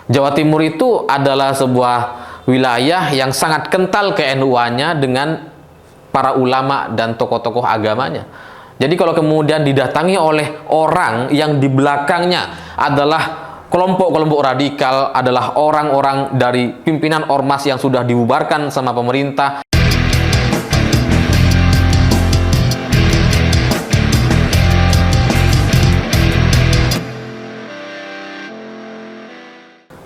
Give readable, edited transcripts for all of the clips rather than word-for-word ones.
Jawa Timur itu adalah sebuah wilayah yang sangat kental ke-NU-annya dengan para ulama dan tokoh-tokoh agamanya. Jadi kalau kemudian didatangi oleh orang yang di belakangnya adalah kelompok-kelompok radikal, adalah orang-orang dari pimpinan ormas yang sudah dibubarkan sama pemerintah,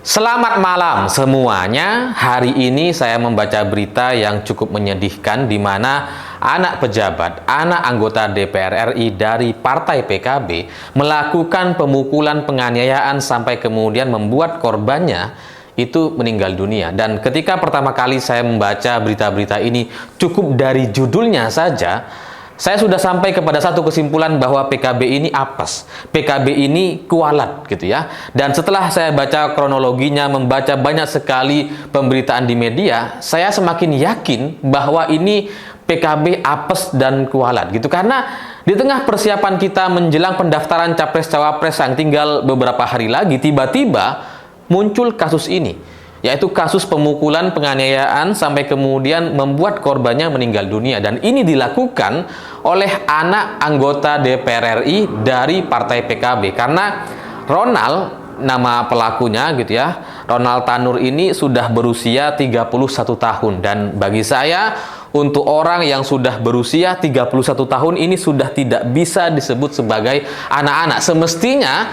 selamat malam semuanya. Hari ini saya membaca berita yang cukup menyedihkan di mana anak pejabat, anak anggota DPR RI dari Partai PKB melakukan pemukulan, penganiayaan sampai kemudian membuat korbannya itu meninggal dunia. Dan ketika pertama kali saya membaca berita-berita ini, cukup dari judulnya saja saya sudah sampai kepada satu kesimpulan bahwa PKB ini apes, PKB ini kualat gitu ya. Dan setelah saya baca kronologinya, membaca banyak sekali pemberitaan di media, saya semakin yakin bahwa ini PKB apes dan kualat gitu. Karena di tengah persiapan kita menjelang pendaftaran Capres-Cawapres yang tinggal beberapa hari lagi, tiba-tiba muncul kasus ini, yaitu kasus pemukulan, penganiayaan sampai kemudian membuat korbannya meninggal dunia. Dan ini dilakukan oleh anak anggota DPR RI dari Partai PKB. Karena Ronald, nama pelakunya gitu ya, Ronald Tanur ini sudah berusia 31 tahun. Dan bagi saya, untuk orang yang sudah berusia 31 tahun ini sudah tidak bisa disebut sebagai anak-anak. Semestinya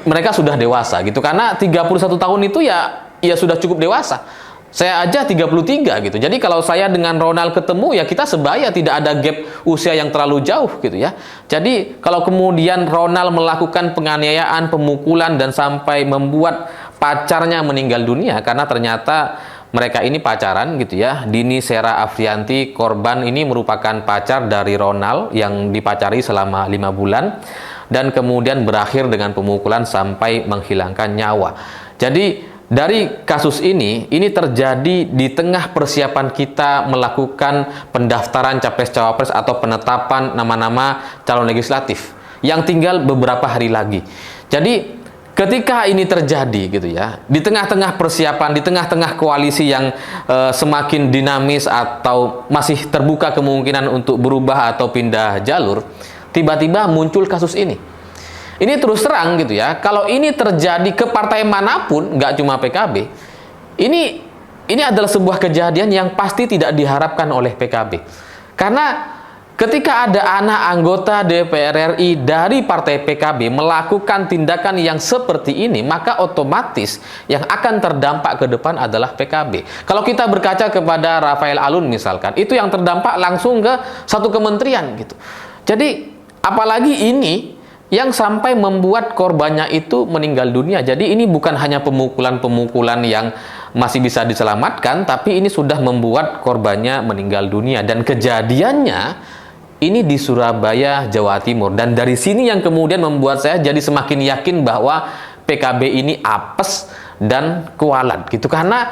mereka sudah dewasa gitu. Karena 31 tahun itu ya sudah cukup dewasa. Saya aja 33 gitu. Jadi kalau saya dengan Ronald ketemu, ya kita sebaya, tidak ada gap usia yang terlalu jauh gitu ya. Jadi kalau kemudian Ronald melakukan penganiayaan, pemukulan dan sampai membuat pacarnya meninggal dunia karena ternyata mereka ini pacaran gitu ya. Dini Sera Afrianti, korban ini merupakan pacar dari Ronald yang dipacari selama 5 bulan dan kemudian berakhir dengan pemukulan sampai menghilangkan nyawa. Jadi dari kasus ini terjadi di tengah persiapan kita melakukan pendaftaran Capres-Cawapres atau penetapan nama-nama calon legislatif yang tinggal beberapa hari lagi. Jadi ketika ini terjadi gitu ya, di tengah-tengah persiapan, di tengah-tengah koalisi yang semakin dinamis atau masih terbuka kemungkinan untuk berubah atau pindah jalur, tiba-tiba muncul kasus ini. Ini terus terang gitu ya, kalau ini terjadi ke partai manapun, nggak cuma PKB, ini adalah sebuah kejadian yang pasti tidak diharapkan oleh PKB. Karena ketika ada anak anggota DPR RI dari partai PKB melakukan tindakan yang seperti ini, maka otomatis yang akan terdampak ke depan adalah PKB. Kalau kita berkaca kepada Rafael Alun misalkan, itu yang terdampak langsung ke satu kementerian gitu. Jadi apalagi ini yang sampai membuat korbannya itu meninggal dunia. Jadi ini bukan hanya pemukulan-pemukulan yang masih bisa diselamatkan, tapi ini sudah membuat korbannya meninggal dunia. Dan kejadiannya ini di Surabaya, Jawa Timur. Dan dari sini yang kemudian membuat saya jadi semakin yakin bahwa PKB ini apes dan kualat gitu. Karena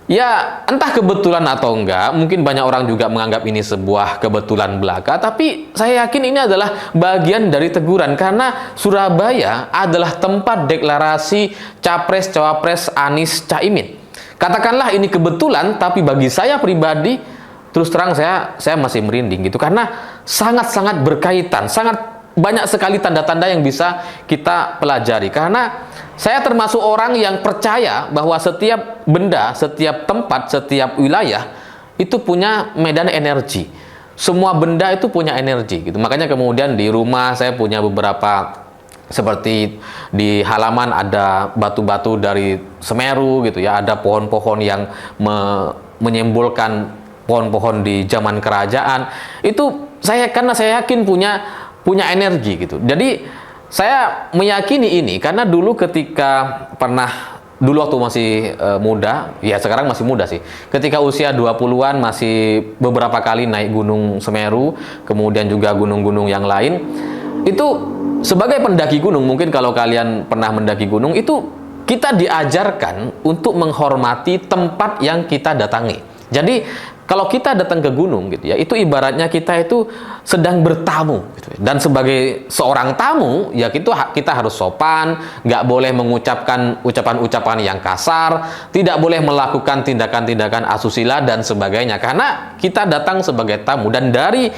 ya entah kebetulan atau enggak, mungkin banyak orang juga menganggap ini sebuah kebetulan belaka, tapi saya yakin ini adalah bagian dari teguran karena Surabaya adalah tempat deklarasi Capres-Cawapres Anies Caimin. Katakanlah ini kebetulan, tapi bagi saya pribadi terus terang saya masih merinding gitu karena sangat-sangat berkaitan, sangat banyak sekali tanda-tanda yang bisa kita pelajari. Karena saya termasuk orang yang percaya bahwa setiap benda, setiap tempat, setiap wilayah itu punya medan energi. Semua benda itu punya energi gitu. Makanya kemudian di rumah saya punya beberapa, seperti di halaman ada batu-batu dari Semeru gitu ya, ada pohon-pohon yang menyimbolkan pohon-pohon di zaman kerajaan. Itu karena saya yakin punya energi gitu. Jadi saya meyakini ini karena dulu ketika dulu waktu masih muda, ya sekarang masih muda sih, ketika usia 20-an masih beberapa kali naik gunung Semeru, kemudian juga gunung-gunung yang lain, itu sebagai pendaki gunung, mungkin kalau kalian pernah mendaki gunung, itu kita diajarkan untuk menghormati tempat yang kita datangi. Jadi kalau kita datang ke gunung gitu ya, itu ibaratnya kita itu sedang bertamu gitu. Dan sebagai seorang tamu ya kita harus sopan, nggak boleh mengucapkan ucapan-ucapan yang kasar, tidak boleh melakukan tindakan-tindakan asusila dan sebagainya, karena kita datang sebagai tamu. Dan dari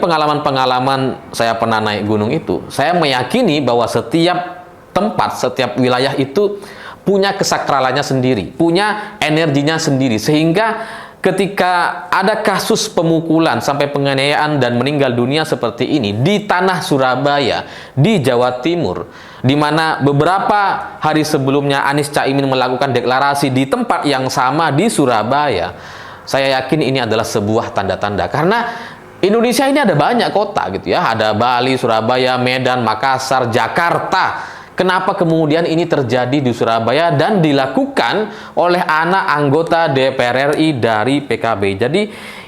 pengalaman-pengalaman saya pernah naik gunung itu, saya meyakini bahwa setiap tempat, setiap wilayah itu punya kesakralannya sendiri, punya energinya sendiri, sehingga ketika ada kasus pemukulan sampai penganiayaan dan meninggal dunia seperti ini di tanah Surabaya, di Jawa Timur, di mana beberapa hari sebelumnya Anies Caimin melakukan deklarasi di tempat yang sama di Surabaya, saya yakin ini adalah sebuah tanda-tanda. Karena Indonesia ini ada banyak kota gitu ya, ada Bali, Surabaya, Medan, Makassar, Jakarta. Kenapa kemudian ini terjadi di Surabaya dan dilakukan oleh anak anggota DPR RI dari PKB? Jadi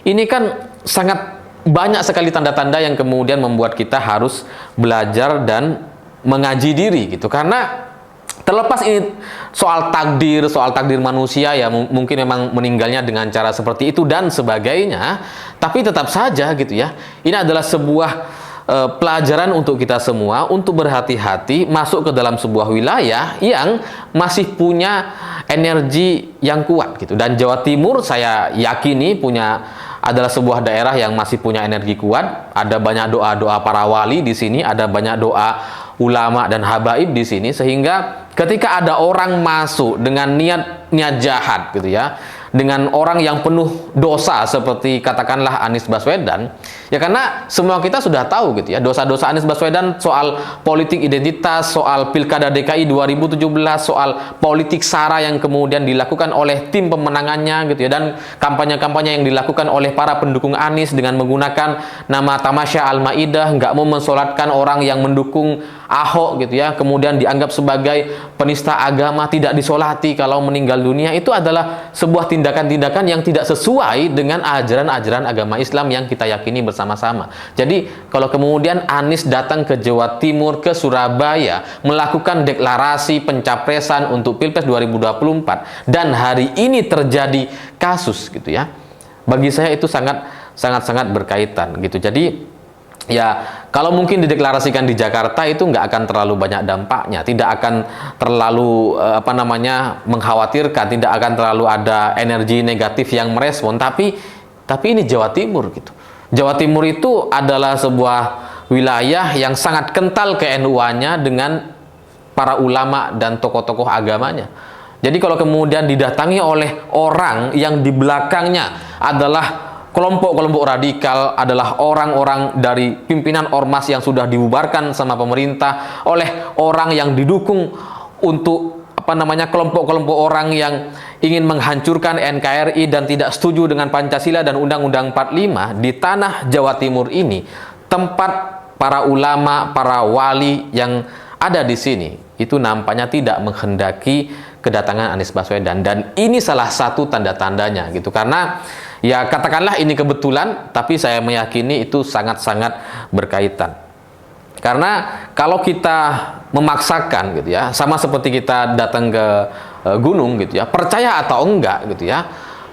ini kan sangat banyak sekali tanda-tanda yang kemudian membuat kita harus belajar dan mengaji diri gitu. Karena terlepas ini soal takdir manusia ya, mungkin memang meninggalnya dengan cara seperti itu dan sebagainya, tapi tetap saja gitu ya, ini adalah sebuah pelajaran untuk kita semua untuk berhati-hati masuk ke dalam sebuah wilayah yang masih punya energi yang kuat gitu. Dan Jawa Timur saya yakini adalah sebuah daerah yang masih punya energi kuat. Ada banyak doa-doa para wali di sini, ada banyak doa ulama dan habaib di sini, sehingga ketika ada orang masuk dengan niat jahat gitu ya, dengan orang yang penuh dosa seperti katakanlah Anies Baswedan, ya karena semua kita sudah tahu gitu ya, dosa-dosa Anies Baswedan soal politik identitas, soal Pilkada DKI 2017, soal politik SARA yang kemudian dilakukan oleh tim pemenangannya gitu ya, dan kampanye-kampanye yang dilakukan oleh para pendukung Anies dengan menggunakan nama Tamasya Al-Maidah, nggak mau mensolatkan orang yang mendukung Ahok gitu ya, kemudian dianggap sebagai penista agama, tidak disolati kalau meninggal dunia. Itu adalah sebuah tindakan-tindakan yang tidak sesuai dengan ajaran-ajaran agama Islam yang kita yakini bersama-sama. Jadi kalau kemudian Anies datang ke Jawa Timur, ke Surabaya, melakukan deklarasi pencapresan untuk Pilpres 2024 dan hari ini terjadi kasus gitu ya, bagi saya itu sangat berkaitan gitu. Jadi ya, kalau mungkin dideklarasikan di Jakarta itu nggak akan terlalu banyak dampaknya, tidak akan terlalu mengkhawatirkan, tidak akan terlalu ada energi negatif yang merespon. Tapi ini Jawa Timur gitu. Jawa Timur itu adalah sebuah wilayah yang sangat kental ke NU-nya dengan para ulama dan tokoh-tokoh agamanya. Jadi kalau kemudian didatangi oleh orang yang di belakangnya adalah kelompok-kelompok radikal, adalah orang-orang dari pimpinan ormas yang sudah dibubarkan sama pemerintah, oleh orang yang didukung untuk kelompok-kelompok orang yang ingin menghancurkan NKRI dan tidak setuju dengan Pancasila dan Undang-Undang 45 di tanah Jawa Timur ini, tempat para ulama, para wali yang ada di sini itu nampaknya tidak menghendaki kedatangan Anies Baswedan, dan ini salah satu tanda-tandanya gitu. Karena ya katakanlah ini kebetulan, tapi saya meyakini itu sangat-sangat berkaitan. Karena kalau kita memaksakan gitu ya, sama seperti kita datang ke gunung gitu ya, percaya atau enggak gitu ya,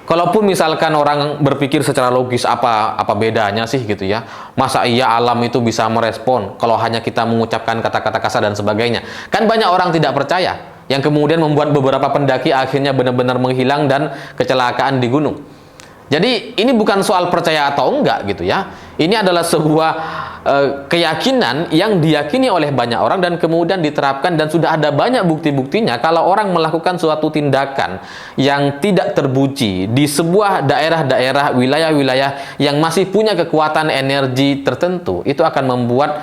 kalaupun misalkan orang berpikir secara logis, apa bedanya sih gitu ya, masa iya alam itu bisa merespon kalau hanya kita mengucapkan kata-kata kasar dan sebagainya. Kan banyak orang tidak percaya, yang kemudian membuat beberapa pendaki akhirnya benar-benar menghilang dan kecelakaan di gunung. Jadi ini bukan soal percaya atau enggak gitu ya. Ini adalah sebuah keyakinan yang diyakini oleh banyak orang dan kemudian diterapkan, dan sudah ada banyak bukti-buktinya kalau orang melakukan suatu tindakan yang tidak terpuji di sebuah daerah-daerah, wilayah-wilayah yang masih punya kekuatan energi tertentu, itu akan membuat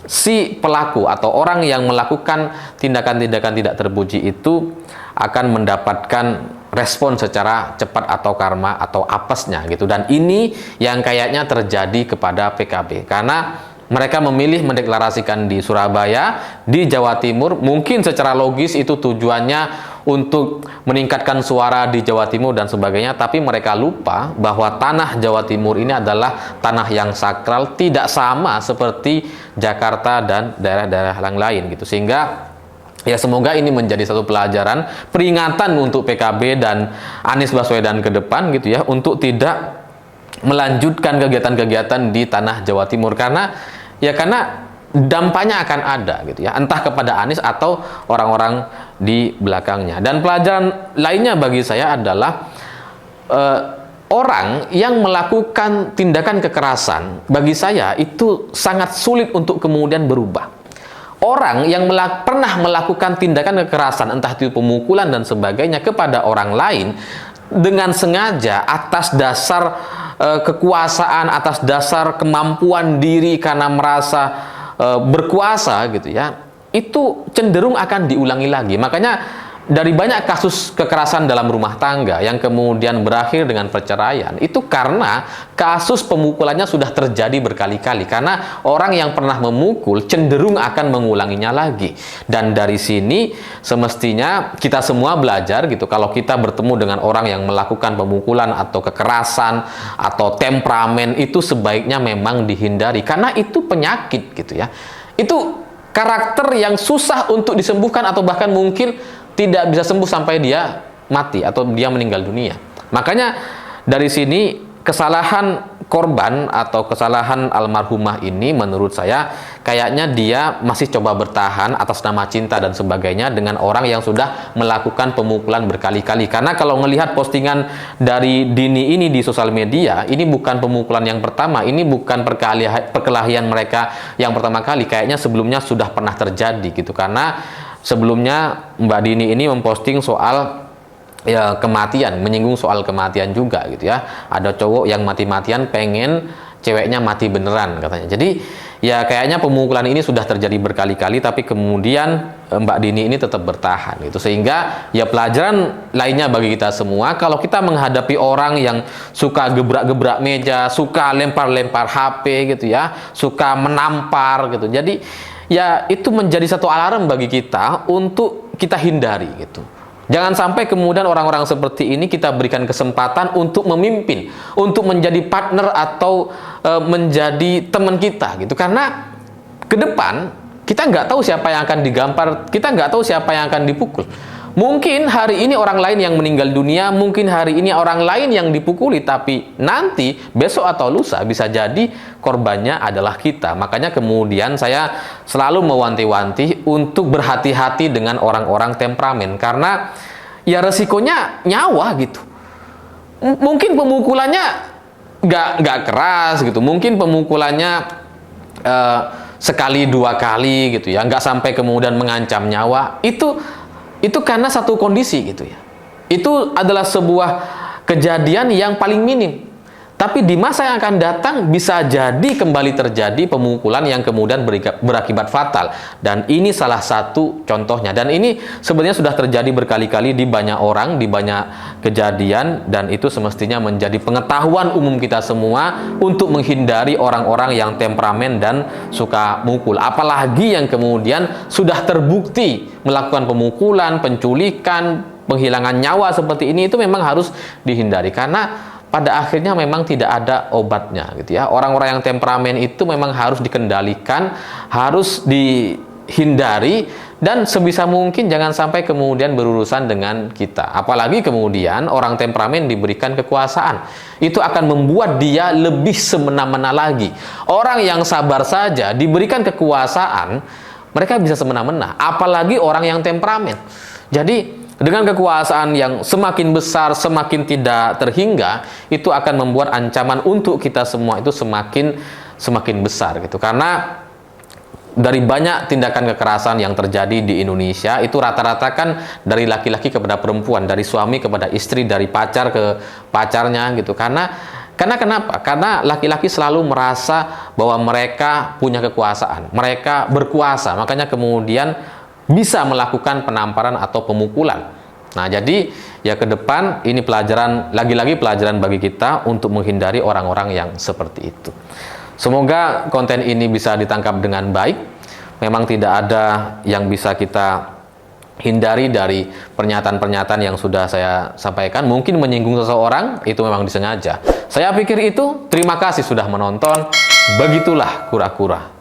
si pelaku atau orang yang melakukan tindakan-tindakan tidak terpuji itu akan mendapatkan respon secara cepat atau karma atau apesnya gitu. Dan ini yang kayaknya terjadi kepada PKB, karena mereka memilih mendeklarasikan di Surabaya, di Jawa Timur. Mungkin secara logis itu tujuannya untuk meningkatkan suara di Jawa Timur dan sebagainya, tapi mereka lupa bahwa tanah Jawa Timur ini adalah tanah yang sakral, tidak sama seperti Jakarta dan daerah-daerah yang lain gitu. Sehingga Ya semoga ini menjadi satu pelajaran, peringatan untuk PKB dan Anies Baswedan ke depan gitu ya, untuk tidak melanjutkan kegiatan-kegiatan di tanah Jawa Timur, karena dampaknya akan ada gitu ya, entah kepada Anies atau orang-orang di belakangnya. Dan pelajaran lainnya bagi saya adalah orang yang melakukan tindakan kekerasan, bagi saya itu sangat sulit untuk kemudian berubah. Orang yang pernah melakukan tindakan kekerasan, entah itu pemukulan dan sebagainya kepada orang lain dengan sengaja atas dasar kekuasaan, atas dasar kemampuan diri karena merasa berkuasa gitu ya, itu cenderung akan diulangi lagi. Makanya dari banyak kasus kekerasan dalam rumah tangga yang kemudian berakhir dengan perceraian, itu karena kasus pemukulannya sudah terjadi berkali-kali, karena orang yang pernah memukul cenderung akan mengulanginya lagi. Dan dari sini semestinya kita semua belajar gitu, kalau kita bertemu dengan orang yang melakukan pemukulan atau kekerasan atau temperamen, itu sebaiknya memang dihindari, karena itu penyakit gitu ya. Itu karakter yang susah untuk disembuhkan, atau bahkan mungkin tidak bisa sembuh sampai dia mati atau dia meninggal dunia. Makanya dari sini kesalahan korban atau kesalahan almarhumah ini menurut saya kayaknya dia masih coba bertahan atas nama cinta dan sebagainya dengan orang yang sudah melakukan pemukulan berkali-kali. Karena kalau melihat postingan dari Dini ini di sosial media, ini bukan pemukulan yang pertama, ini bukan perkelahian mereka yang pertama kali. Kayaknya sebelumnya sudah pernah terjadi gitu, karena sebelumnya Mbak Dini ini memposting soal ya kematian, menyinggung soal kematian juga gitu ya. Ada cowok yang mati-matian pengen ceweknya mati beneran katanya. Jadi ya kayaknya pemukulan ini sudah terjadi berkali-kali, tapi kemudian Mbak Dini ini tetap bertahan gitu. Sehingga ya pelajaran lainnya bagi kita semua, kalau kita menghadapi orang yang suka gebrak-gebrak meja, suka lempar-lempar HP gitu ya, suka menampar gitu. Jadi ya itu menjadi satu alarm bagi kita untuk kita hindari gitu. Jangan sampai kemudian orang-orang seperti ini kita berikan kesempatan untuk memimpin, untuk menjadi partner atau menjadi teman kita gitu. Karena ke depan kita nggak tahu siapa yang akan digampar, kita nggak tahu siapa yang akan dipukul. Mungkin hari ini orang lain yang meninggal dunia, mungkin hari ini orang lain yang dipukuli, tapi nanti besok atau lusa bisa jadi korbannya adalah kita. Makanya kemudian saya selalu mewanti-wanti untuk berhati-hati dengan orang-orang temperamen, karena ya resikonya nyawa gitu. Mungkin pemukulannya nggak keras gitu, mungkin pemukulannya sekali dua kali gitu ya, nggak sampai kemudian mengancam nyawa. Itu karena satu kondisi gitu ya. Itu adalah sebuah kejadian yang paling minim. Tapi di masa yang akan datang bisa jadi kembali terjadi pemukulan yang kemudian berakibat fatal. Dan ini salah satu contohnya. Dan ini sebenarnya sudah terjadi berkali-kali di banyak orang, di banyak kejadian. Dan itu semestinya menjadi pengetahuan umum kita semua untuk menghindari orang-orang yang temperamen dan suka mukul. Apalagi yang kemudian sudah terbukti melakukan pemukulan, penculikan, penghilangan nyawa seperti ini, itu memang harus dihindari. Karena pada akhirnya memang tidak ada obatnya gitu ya. Orang-orang yang temperamen itu memang harus dikendalikan, harus dihindari, dan sebisa mungkin jangan sampai kemudian berurusan dengan kita. Apalagi kemudian orang temperamen diberikan kekuasaan, itu akan membuat dia lebih semena-mena lagi. Orang yang sabar saja diberikan kekuasaan, mereka bisa semena-mena, apalagi orang yang temperamen. Jadi dengan kekuasaan yang semakin besar, semakin tidak terhingga, itu akan membuat ancaman untuk kita semua itu semakin besar gitu. Karena dari banyak tindakan kekerasan yang terjadi di Indonesia, itu rata-rata kan dari laki-laki kepada perempuan, dari suami kepada istri, dari pacar ke pacarnya gitu. Karena kenapa? Karena laki-laki selalu merasa bahwa mereka punya kekuasaan, mereka berkuasa, makanya kemudian bisa melakukan penamparan atau pemukulan. Nah, jadi ya ke depan ini pelajaran, lagi-lagi pelajaran bagi kita untuk menghindari orang-orang yang seperti itu. Semoga konten ini bisa ditangkap dengan baik. Memang tidak ada yang bisa kita hindari dari pernyataan-pernyataan yang sudah saya sampaikan. Mungkin menyinggung seseorang, itu memang disengaja. Saya pikir itu. Terima kasih sudah menonton. Begitulah kura-kura.